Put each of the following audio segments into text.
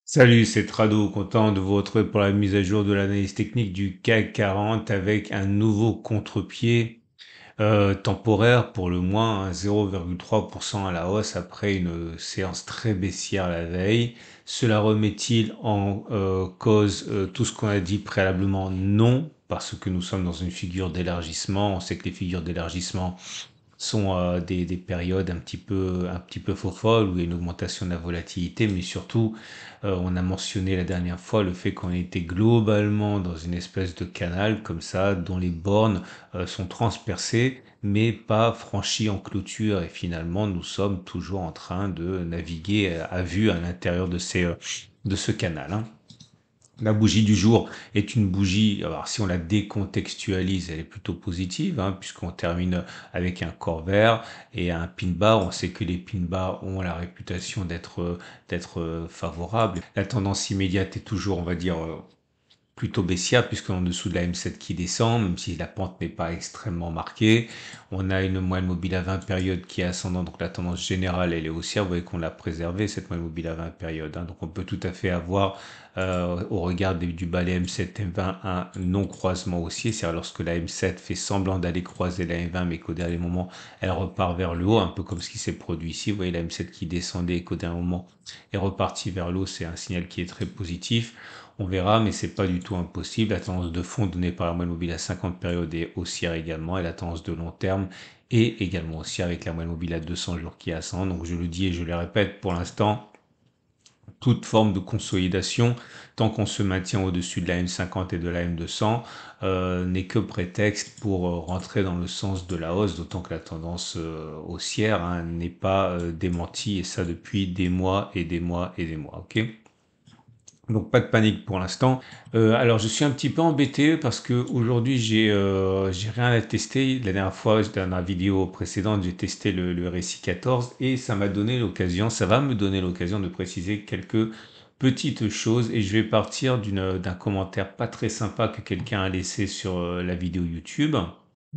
Salut, c'est Trado, content de vous retrouver pour la mise à jour de l'analyse technique du CAC 40 avec un nouveau contre-pied temporaire pour le moins, hein, 0,3% à la hausse après une séance très baissière la veille. Cela remet-il en cause tout ce qu'on a dit préalablement? Non, parce que nous sommes dans une figure d'élargissement. On sait que les figures d'élargissement sont des périodes un petit peu faux-folles où il y a une augmentation de la volatilité, mais surtout, on a mentionné la dernière fois le fait qu'on était globalement dans une espèce de canal comme ça, dont les bornes sont transpercées, mais pas franchies en clôture. Et finalement, nous sommes toujours en train de naviguer à vue à l'intérieur de ce canal, hein. La bougie du jour est une bougie, alors si on la décontextualise, elle est plutôt positive, hein, puisqu'on termine avec un corps vert et un pin bar. On sait que les pin bars ont la réputation d'être favorables. La tendance immédiate est toujours, on va dire, plutôt baissière puisqu'on est en dessous de la M7 qui descend, même si la pente n'est pas extrêmement marquée. On a une moyenne mobile à 20 périodes qui est ascendante, donc la tendance générale elle est haussière. Vous voyez qu'on l'a préservée cette moyenne mobile à 20 périodes, hein. Donc on peut tout à fait avoir au regard du bas M7 M20 un non croisement haussier, c'est-à-dire lorsque la M7 fait semblant d'aller croiser la M20 mais qu'au dernier moment elle repart vers le haut, un peu comme ce qui s'est produit ici. Vous voyez la M7 qui descendait et qu'au dernier moment est repartie vers le haut, c'est un signal qui est très positif. On verra, mais c'est pas du tout impossible. La tendance de fond donnée par la moyenne mobile à 50 périodes est haussière également, et la tendance de long terme est également haussière avec la moyenne mobile à 200 jours qui ascend. Donc je le dis et je le répète, pour l'instant, toute forme de consolidation, tant qu'on se maintient au-dessus de la M50 et de la M200, n'est que prétexte pour rentrer dans le sens de la hausse, d'autant que la tendance haussière, hein, n'est pas démentie, et ça depuis des mois et des mois et des mois. Ok. Donc pas de panique pour l'instant. Alors je suis un petit peu embêté parce que aujourd'hui j'ai rien à tester. La dernière fois, dans la vidéo précédente, j'ai testé le RSI 14 et ça m'a donné l'occasion, ça va me donner l'occasion de préciser quelques petites choses et je vais partir d'un commentaire pas très sympa que quelqu'un a laissé sur la vidéo YouTube.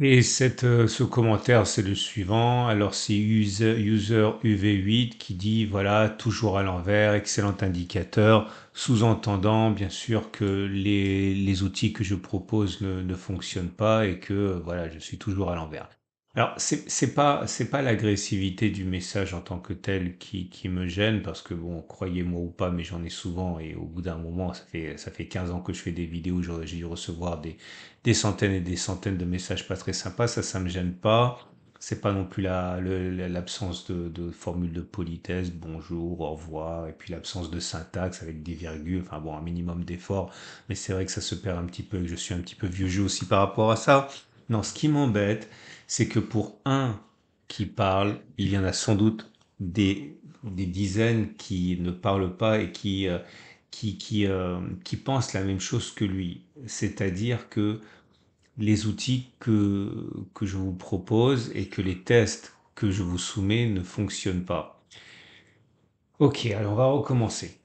Et ce commentaire, c'est le suivant. Alors, c'est user UV8 qui dit, voilà, toujours à l'envers, excellent indicateur, sous-entendant, bien sûr, que les outils que je propose ne fonctionnent pas et que, voilà, je suis toujours à l'envers. Alors, c'est pas l'agressivité du message en tant que tel qui me gêne, parce que bon, croyez-moi ou pas, mais j'en ai souvent, et au bout d'un moment, ça fait 15 ans que je fais des vidéos, j'ai dû recevoir des centaines et des centaines de messages pas très sympas, ça me gêne pas. C'est pas non plus l'absence de formule de politesse, bonjour, au revoir, et puis l'absence de syntaxe avec des virgules, enfin bon, un minimum d'effort, mais c'est vrai que ça se perd un petit peu, et que je suis un petit peu vieux jeu aussi par rapport à ça. Non, ce qui m'embête, c'est que pour un qui parle, il y en a sans doute des dizaines qui ne parlent pas et qui pensent la même chose que lui. C'est-à-dire que les outils que je vous propose et que les tests que je vous soumets ne fonctionnent pas. Ok, alors on va recommencer.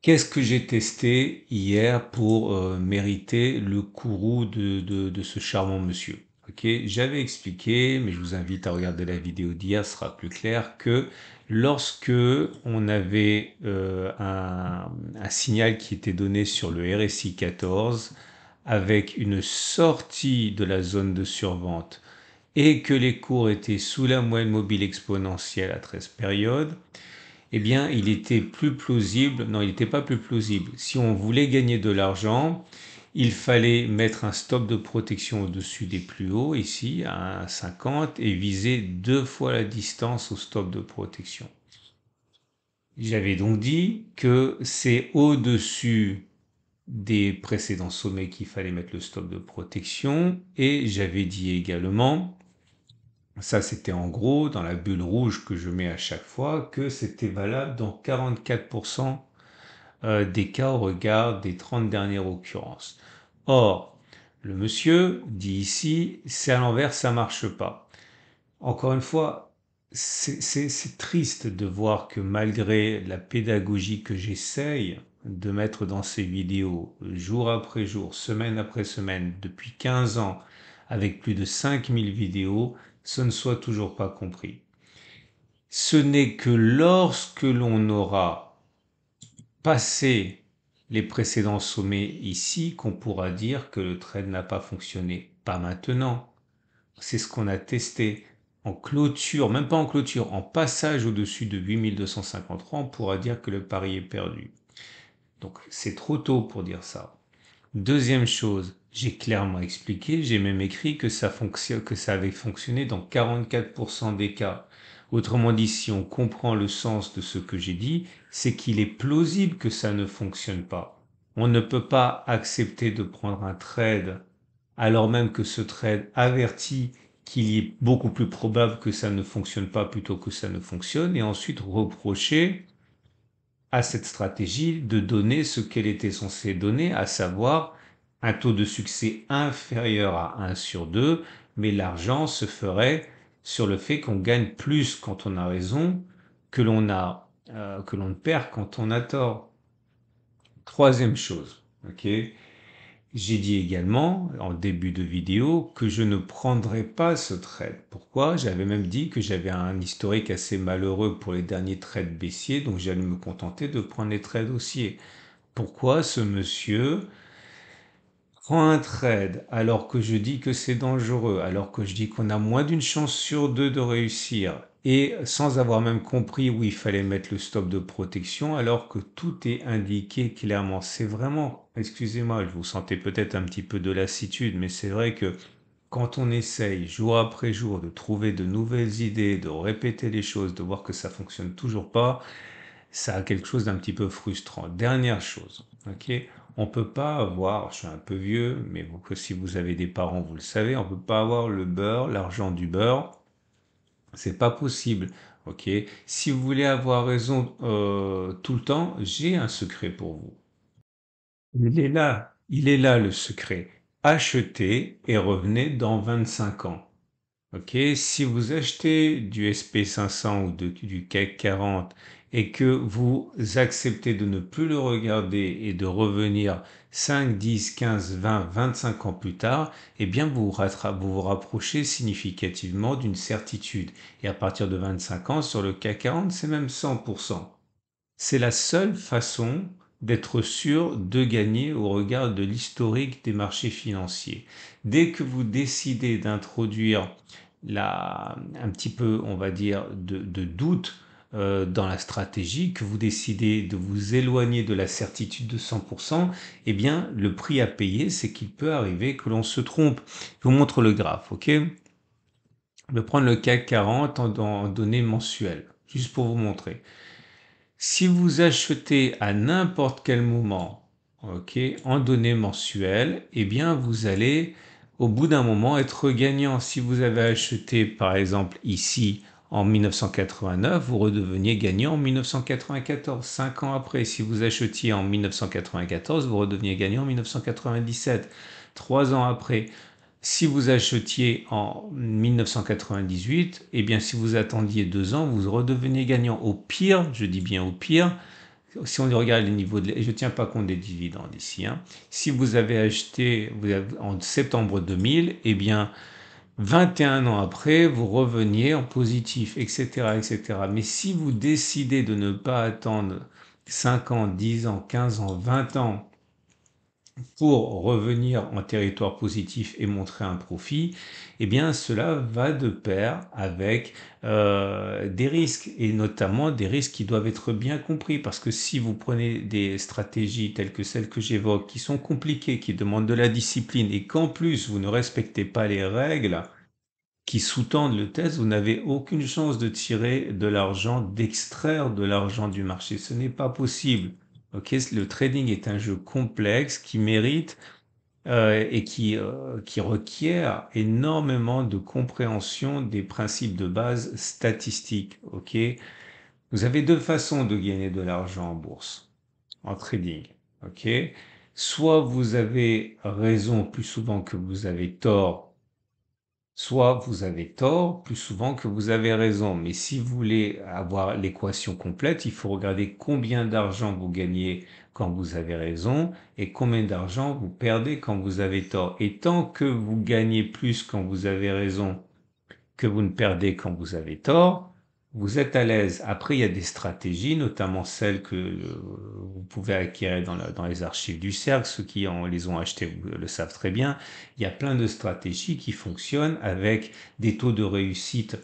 Qu'est-ce que j'ai testé hier pour mériter le courroux de ce charmant monsieur? Ok, j'avais expliqué, mais je vous invite à regarder la vidéo d'hier, ce sera plus clair, que lorsque on avait un signal qui était donné sur le RSI 14 avec une sortie de la zone de survente et que les cours étaient sous la moyenne mobile exponentielle à 13 périodes, eh bien, il était plus plausible, non, il n'était pas plus plausible. Si on voulait gagner de l'argent, il fallait mettre un stop de protection au-dessus des plus hauts, ici, à 50, et viser 2 fois la distance au stop de protection. J'avais donc dit que c'est au-dessus des précédents sommets qu'il fallait mettre le stop de protection, et j'avais dit également, ça c'était en gros dans la bulle rouge que je mets à chaque fois, que c'était valable dans 44% des cas au regard des 30 dernières occurrences. Or, le monsieur dit ici, c'est à l'envers, ça marche pas. Encore une fois, c'est triste de voir que malgré la pédagogie que j'essaye de mettre dans ces vidéos, jour après jour, semaine après semaine, depuis 15 ans, avec plus de 5000 vidéos, ce ne soit toujours pas compris. Ce n'est que lorsque l'on aura passer les précédents sommets ici qu'on pourra dire que le trade n'a pas fonctionné. Pas maintenant. C'est ce qu'on a testé. En clôture, même pas en clôture, en passage au-dessus de 8253, on pourra dire que le pari est perdu. Donc c'est trop tôt pour dire ça. Deuxième chose, j'ai clairement expliqué, j'ai même écrit que que ça avait fonctionné dans 44% des cas. Autrement dit, si on comprend le sens de ce que j'ai dit, c'est qu'il est plausible que ça ne fonctionne pas. On ne peut pas accepter de prendre un trade alors même que ce trade avertit qu'il est beaucoup plus probable que ça ne fonctionne pas plutôt que ça ne fonctionne et ensuite reprocher à cette stratégie de donner ce qu'elle était censée donner, à savoir un taux de succès inférieur à 1 sur 2, mais l'argent se ferait sur le fait qu'on gagne plus quand on a raison que l'on perd quand on a tort. Troisième chose, ok? J'ai dit également en début de vidéo que je ne prendrais pas ce trade. Pourquoi? J'avais même dit que j'avais un historique assez malheureux pour les derniers trades baissiers, donc j'allais me contenter de prendre les trades haussiers. Pourquoi ce monsieur prend un trade alors que je dis que c'est dangereux, alors que je dis qu'on a moins d'une chance sur deux de réussir, et sans avoir même compris où il fallait mettre le stop de protection, alors que tout est indiqué clairement. C'est vraiment, excusez-moi, je vous sentais peut-être un petit peu de lassitude, mais c'est vrai que quand on essaye jour après jour de trouver de nouvelles idées, de répéter les choses, de voir que ça fonctionne toujours pas, ça a quelque chose d'un petit peu frustrant. Dernière chose, ok? On peut pas avoir, je suis un peu vieux, mais si vous avez des parents, vous le savez, on peut pas avoir le beurre, l'argent du beurre. C'est pas possible, ok? Si vous voulez avoir raison tout le temps, j'ai un secret pour vous. Il est là le secret. Achetez et revenez dans 25 ans. Ok, si vous achetez du SP 500 ou du CAC 40 et que vous acceptez de ne plus le regarder et de revenir 5, 10, 15, 20, 25 ans plus tard, eh bien vous vous rapprochez significativement d'une certitude. Et à partir de 25 ans, sur le CAC 40, c'est même 100%. C'est la seule façon d'être sûr de gagner au regard de l'historique des marchés financiers. Dès que vous décidez d'introduire un petit peu, on va dire, de doute dans la stratégie, que vous décidez de vous éloigner de la certitude de 100%, eh bien, le prix à payer, c'est qu'il peut arriver que l'on se trompe. Je vous montre le graphe, ok? Je vais prendre le CAC 40 en données mensuelles, juste pour vous montrer. Si vous achetez à n'importe quel moment, ok, en données mensuelles, eh bien vous allez au bout d'un moment être gagnant. Si vous avez acheté par exemple ici en 1989, vous redeveniez gagnant en 1994, 5 ans après. Si vous achetiez en 1994, vous redeveniez gagnant en 1997, 3 ans après. Si vous achetiez en 1998, eh bien, si vous attendiez 2 ans, vous redeveniez gagnant. Au pire, je dis bien au pire, si on regarde les niveaux et je ne tiens pas compte des dividendes ici, hein, si vous avez acheté en septembre 2000, eh bien, 21 ans après, vous reveniez en positif, etc., etc. Mais si vous décidez de ne pas attendre 5 ans, 10 ans, 15 ans, 20 ans, pour revenir en territoire positif et montrer un profit, eh bien cela va de pair avec des risques et notamment des risques qui doivent être bien compris parce que si vous prenez des stratégies telles que celles que j'évoque qui sont compliquées, qui demandent de la discipline et qu'en plus vous ne respectez pas les règles qui sous-tendent le test, vous n'avez aucune chance de tirer de l'argent, d'extraire de l'argent du marché. Ce n'est pas possible. Ok, le trading est un jeu complexe qui mérite et qui requiert énormément de compréhension des principes de base statistiques. Ok, vous avez deux façons de gagner de l'argent en bourse, en trading. Ok, soit vous avez raison plus souvent que vous avez tort, soit vous avez tort plus souvent que vous avez raison. Mais si vous voulez avoir l'équation complète, il faut regarder combien d'argent vous gagnez quand vous avez raison et combien d'argent vous perdez quand vous avez tort. Et tant que vous gagnez plus quand vous avez raison que vous ne perdez quand vous avez tort, vous êtes à l'aise. Après, il y a des stratégies, notamment celles que vous pouvez acquérir dans les archives du cercle. Ceux qui les ont achetés le savent très bien. Il y a plein de stratégies qui fonctionnent avec des taux de réussite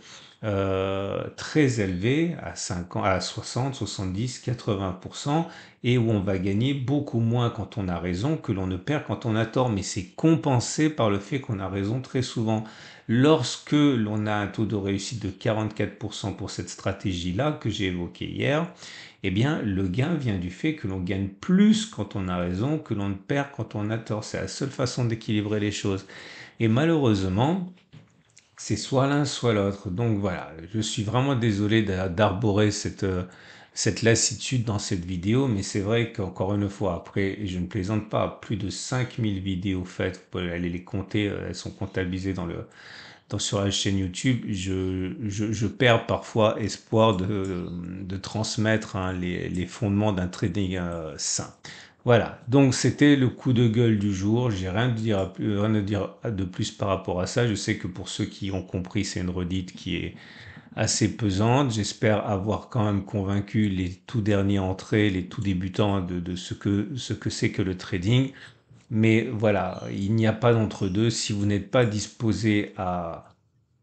très élevés à 50, à 60, 70, 80%, et où on va gagner beaucoup moins quand on a raison que l'on ne perd quand on a tort, mais c'est compensé par le fait qu'on a raison très souvent. Lorsque l'on a un taux de réussite de 44% pour cette stratégie-là que j'ai évoquée hier, eh bien, le gain vient du fait que l'on gagne plus quand on a raison que l'on ne perd quand on a tort. C'est la seule façon d'équilibrer les choses. Et malheureusement, c'est soit l'un, soit l'autre. Donc voilà, je suis vraiment désolé d'arborer cette lassitude dans cette vidéo, mais c'est vrai qu'encore une fois, après, et je ne plaisante pas, plus de 5000 vidéos faites, vous pouvez aller les compter, elles sont comptabilisées sur la chaîne YouTube, je perds parfois espoir de transmettre les fondements d'un trading sain. Voilà, donc c'était le coup de gueule du jour. J'ai rien à dire de plus par rapport à ça. Je sais que pour ceux qui ont compris, c'est une redite qui est assez pesante. J'espère avoir quand même convaincu les tout derniers entrés, les tout débutants de ce que c'est que le trading. Mais voilà, il n'y a pas d'entre-deux. Si vous n'êtes pas disposé à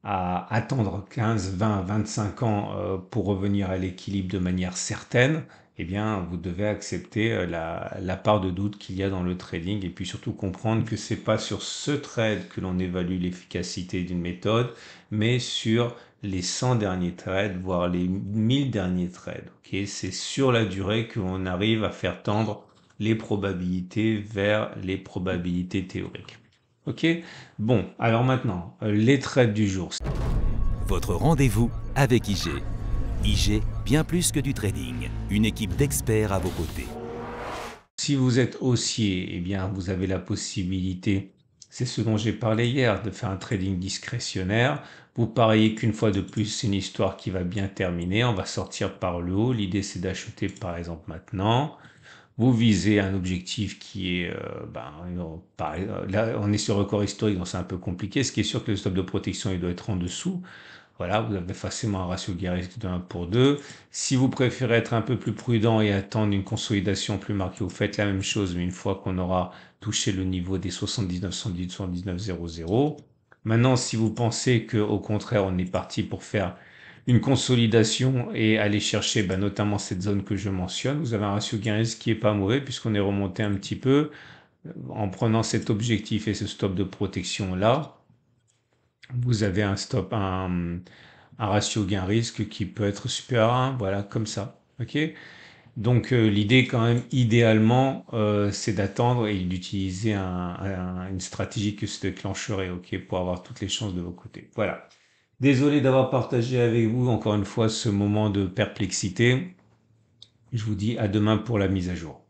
attendre 15, 20, 25 ans pour revenir à l'équilibre de manière certaine, eh bien, vous devez accepter la part de doute qu'il y a dans le trading et puis surtout comprendre que c'est pas sur ce trade que l'on évalue l'efficacité d'une méthode, mais sur les 100 derniers trades, voire les 1000 derniers trades. Ok, c'est sur la durée qu'on arrive à faire tendre les probabilités vers les probabilités théoriques. Ok? Bon, alors maintenant, les trades du jour. Votre rendez-vous avec IG. IG, bien plus que du trading. Une équipe d'experts à vos côtés. Si vous êtes haussier, eh bien, vous avez la possibilité, c'est ce dont j'ai parlé hier, de faire un trading discrétionnaire. Vous pariez qu'une fois de plus, c'est une histoire qui va bien terminer. On va sortir par le haut. L'idée, c'est d'acheter, par exemple, maintenant. Vous visez un objectif qui est, là, on est sur record historique, donc c'est un peu compliqué. Ce qui est sûr que le stop de protection, il doit être en dessous. Voilà, vous avez facilement un ratio gain-risque de 1 pour 2. Si vous préférez être un peu plus prudent et attendre une consolidation plus marquée, vous faites la même chose, mais une fois qu'on aura touché le niveau des 79, 110, 79, 00. Maintenant, si vous pensez que, au contraire, on est parti pour faire une consolidation et aller chercher notamment cette zone que je mentionne, vous avez un ratio gain-risque qui est pas mauvais puisqu'on est remonté un petit peu en prenant cet objectif et ce stop de protection là. Vous avez un ratio gain-risque qui peut être supérieur à 1, voilà, comme ça. Ok. Donc l'idée quand même, idéalement, c'est d'attendre et d'utiliser une stratégie que se déclencherait, ok, pour avoir toutes les chances de vos côtés. Voilà. Désolé d'avoir partagé avec vous encore une fois ce moment de perplexité. Je vous dis à demain pour la mise à jour.